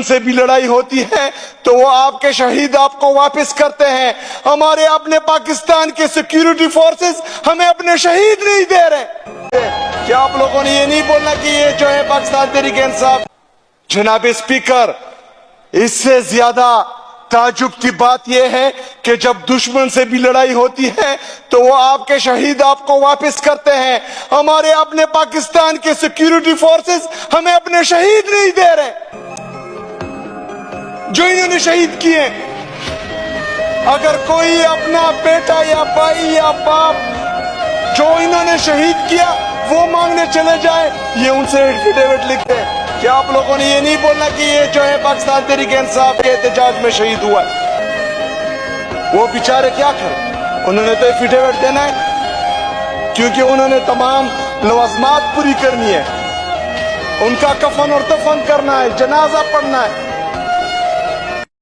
دشمن سے بھی لڑائی ہوتی ہے تو وہ آپ کے شہید آپ کو واپس کرتے ہیں. ہمارے اپنے پاکستان کے سیکیورٹی فورسز ہمیں اپنے شہید نہیں دے رہے. کیا آپ لوگوں نے یہ نہیں بولنا کہ یہ جو ہے پاکستان تحریک انصاف؟ جناب اسپیکر، اس سے زیادہ تعجب کی بات یہ ہے کہ جب دشمن سے بھی لڑائی ہوتی ہے تو وہ آپ کے شہید آپ کو واپس کرتے ہیں. ہمارے اپنے پاکستان کے سیکیورٹی فورسز ہمیں اپنے شہید نہیں دے رہے جو انہوں نے شہید کیے. اگر کوئی اپنا بیٹا یا بھائی یا باپ جو انہوں نے شہید کیا وہ مانگنے چلے جائے، یہ ان سے ایفیڈیوٹ لکھتے ہیں. کیا آپ لوگوں نے یہ نہیں بولنا کہ یہ جو ہے پاکستان تحریک انصاف کے احتجاج میں شہید ہوا ہے؟ وہ بیچارے کیا کریں؟ انہوں نے تو ایفیڈیوٹ دینا ہے کیونکہ انہوں نے تمام لوازمات پوری کرنی ہے. ان کا کفن اور دفن کرنا ہے، جنازہ پڑھنا ہے.